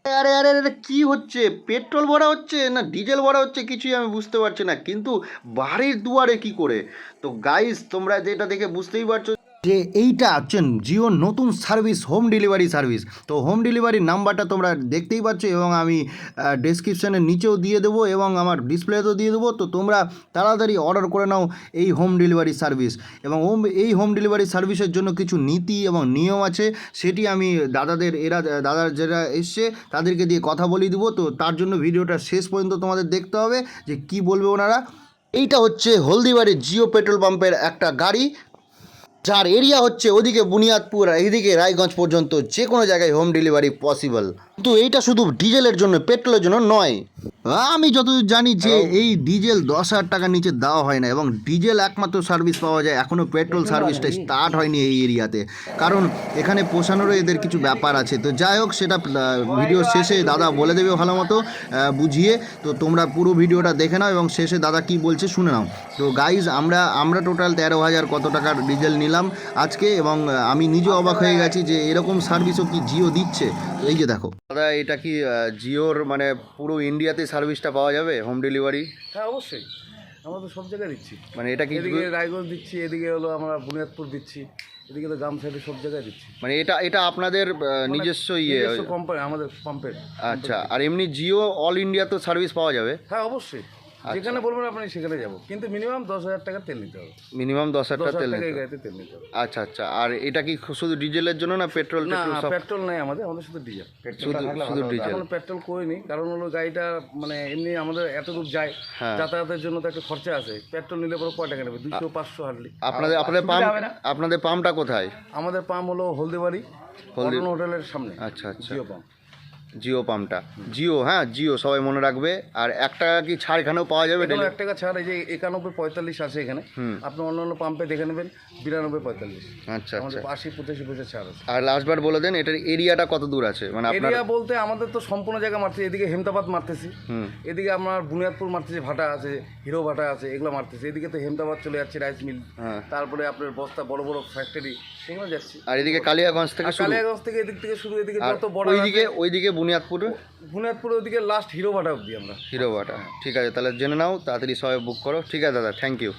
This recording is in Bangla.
আরে আরে আরে কি হচ্ছে? পেট্রোল ভরা হচ্ছে না ডিজেল ভরা হচ্ছে কিছুই আমি বুঝতে পারছি না, কিন্তু বাড়ির দুয়ারে কি করে? তো গাইস তোমরা যেটা দেখে বুঝতেই পারছো যে এইটা হচ্ছে জিওর নতুন সার্ভিস, হোম ডেলিভারি সার্ভিস। তো হোম ডেলিভারির নাম্বারটা তোমরা দেখতেই পাচ্ছ এবং আমি ডেসক্রিপশানের নিচেও দিয়ে দেবো এবং আমার ডিসপ্লেতেও দিয়ে দেবো। তো তোমরা তাড়াতাড়ি অর্ডার করে নাও এই হোম ডেলিভারি সার্ভিস। এবং এই হোম ডেলিভারি সার্ভিসের জন্য কিছু নীতি এবং নিয়ম আছে, সেটি আমি দাদার যারা এসছে তাদেরকে দিয়ে কথা বলিয়ে দেবো। তো তার জন্য ভিডিওটা শেষ পর্যন্ত তোমাদের দেখতে হবে যে কি বলবে ওনারা। এইটা হচ্ছে হলদিবাড়ির জিও পেট্রোল পাম্পের একটা গাড়ি, যার এরিয়া হচ্ছে ওদিকে বুনিয়াদপুর আর এইদিকে রায়গঞ্জ পর্যন্ত যে কোনো জায়গায় হোম ডেলিভারি পসিবল। কিন্তু এইটা শুধু ডিজেলের জন্য, পেট্রোলের জন্য নয়। আমি যতদূর জানি যে এই ডিজেল 10,000 টাকার নিচে দেওয়া হয় না এবং ডিজেল একমাত্র সার্ভিস পাওয়া যায়, এখনও পেট্রোল সার্ভিসটা স্টার্ট হয়নি এই এরিয়াতে, কারণ এখানে পোষানোরও এদের কিছু ব্যাপার আছে। তো যাই হোক, সেটা ভিডিও শেষে দাদা বলে দেবে ভালো মতো বুঝিয়ে। তো তোমরা পুরো ভিডিওটা দেখে নাও এবং শেষে দাদা কি বলছে শুনে নাও। তো গাইজ আমরা টোটাল 13,000 কত টাকার ডিজেল নিলাম আজকে, এবং আমি নিজে অবাক হয়ে গেছি যে এরকম সার্ভিসও কি জিও দিচ্ছে। এই যে দেখো দাদা, এটা কি জিওর মানে পুরো ইন্ডিয়াতে সার্ভিসটা পাওয়া যাবে হোম ডেলিভারি? হ্যাঁ অবশ্যই, আমরা তো সব জায়গায় দিচ্ছি। মানে এটা কি এদিকে রায়গঞ্জ দিচ্ছি, এদিকে হলো আমরা বুনিয়াদপুর দিচ্ছি, এদিকে তো গ্রাম সাইডে সব জায়গায় দিচ্ছি। মানে এটা আপনাদের নিজস্ব কোম্পানি আমাদের পাম্পের। আচ্ছা, আর এমনি জিও অল ইন্ডিয়া তো সার্ভিস পাওয়া যাবে? হ্যাঁ অবশ্যই, যেখানে বলবেন আপনি সেখানে যাবো, কিন্তু মিনিমাম 10,000 টাকা তেল নিতে হবে। মিনিমাম 10,000 টাকা তেল নিতে হবে। গাড়িতে তেল নিতে হবে। আচ্ছা আচ্ছা, আর এটা কি শুধু ডিজেলের জন্য না পেট্রোল? না, পেট্রোল নাই আমাদের শুধু ডিজেল। শুধু ডিজেল? এখন পেট্রোল করিনি, কারণ হলো গাড়িটা মানে এমনি আমাদের এত দূর যায়, যাতায়াতের জন্য তো একটা খরচা আছে। পেট্রোল নিলে পরে কয় টাকা নেবে? 200-500 হার্ডলি। আপনাদের পাম্পটা কোথায়? আমাদের পাম্প হলো হলদিবাড়ি হোটেলের সামনে। আচ্ছা আচ্ছা, জিও পাম্প। জিও পাম্পটা জিও, হ্যাঁ জিও সবাই মনে রাখবে। আর 1 টাকা কি ছাড় এখানেও পাওয়া যাবে? 1 টাকা ছাড়। এই যে 91-45 আছে এখানে, আপনি অন্যান্য পাম্পে দেখে নেবেন 92-45। আচ্ছা আচ্ছা, 80-85 পয়সা ছাড় আছে। আর লাস্টবার বলে দেন এটার এরিয়াটা কত দূর আছে? মানে এরিয়া বলতে আমাদের তো সম্পূর্ণ জায়গা মারতেছি। এদিকে হেমতাবাদ মারতেছি, এদিকে আপনার বুনিয়াদপুর মারতেছি, ভাটা আছে, হিরো ভাটা আছে, এগুলো মারতেছি। এদিকে তো হেমতাবাদ চলে যাচ্ছে, রাইস মিল, তারপরে আপনার বস্তা বড় বড় ফ্যাক্টরি, সেগুলো যাচ্ছি। আর এদিকে কালিয়াগঞ্জ থেকে এদিক থেকে শুরু, এদিকে যত বড় ওইদিকে বুনিয়াদপুরে ওদিকে লাস্ট হিরো ভাটা অবধি আমরা। হিরো ভাটা, ঠিক আছে, তাহলে জেনে নাও, তাড়াতাড়ি সবাই বুক করো। ঠিক আছে দাদা, থ্যাংক ইউ।